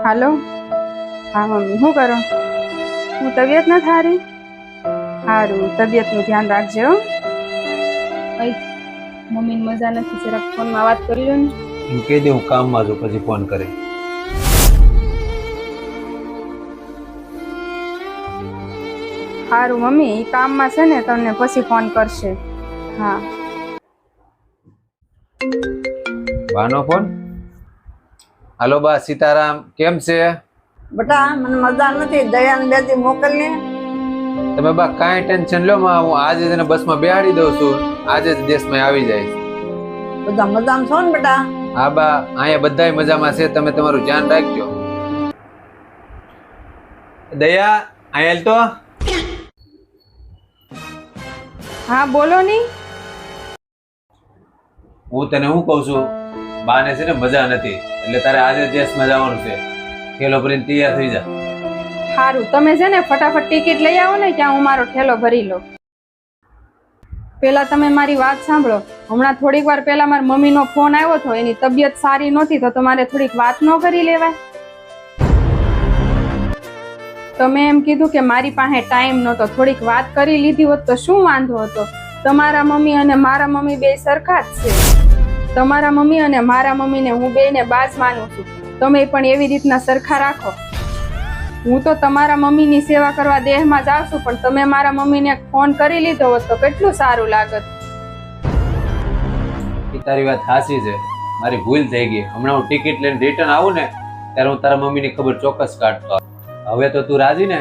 હાલો. હા મમ્મી, શું કરો? હું તબિયત ન થારી? સારું, તબિયતનું ધ્યાન રાખજે હો. મમ્મીને મજા નથી, જરાક ફોનમાં વાત કરી લો ને. એમ કહી દે હું કામમાં છું, પછી ફોન કરે. સારું મમ્મી, એ કામમાં છે ને, તમને પછી ફોન કરશે. હા. બાનો ફોન? હાલો બા, સીતારામ, કેમ છે? બેટા મને મજા નથી, દયાને બેથી મોકલને. તમે બા કાંઈ ટેન્શન લો માં, હું આજે જ એને બસમાં બેહાડી દઉં છું, આજે જ દેશમાં આવી જાય. બધા મજામાં છો ને બેટા? હા બા, અહીંયા બધાય મજામાં છે, તમે તમારું ધ્યાન રાખજો. દયા, અહીંયા તો. હા બોલો ની. હું તને શું કહું છું, બાને છે ને મજા નથી, એટલે તારે આજે દેશમાં જવાનું છે. થેલો ભરીને તૈયાર થઈ જા. સારું, તમે છે ને ફટાફટ ટિકિટ લઈ આવો ને, ત્યાં હું મારો ઠેલો ભરી લઉં. પેલા તમે મારી વાત સાંભળો. હમણાં થોડીક વાર પહેલા મારી મમ્મીનો ફોન આવ્યો હતો, એની તબિયત સારી નહોતી, તો તમારે થોડીક વાત ન કરી લેવાય? તમે એમ કીધું કે મારી પાસે ટાઈમ નહોતો, થોડીક વાત કરી લીધી હોત તો શું વાંધો હતો? તમારા મમ્મી અને મારા મમ્મી બે સરખા જ છે. તમારા મમ્મી અને મારા મમ્મીને હું બેને બાજ માનું છું, તમે પણ એવી રીતના સરખા રાખો. હું તો તમારા મમ્મીની સેવા કરવા દેહમાં જાઉં છું, પણ તમે મારા મમ્મીને ફોન કરી લીધો હોત તો કેટલું સારું લાગત. તારી વાત સાચી છે, મારી ભૂલ થઈ ગઈ. હમણાં હું ટિકિટ લઈને રિટર્ન આવું ને, ત્યારે હું તારા મમ્મીની ખબર ચોક્કસ કાઢતો. હવે તો તું રાજી ને?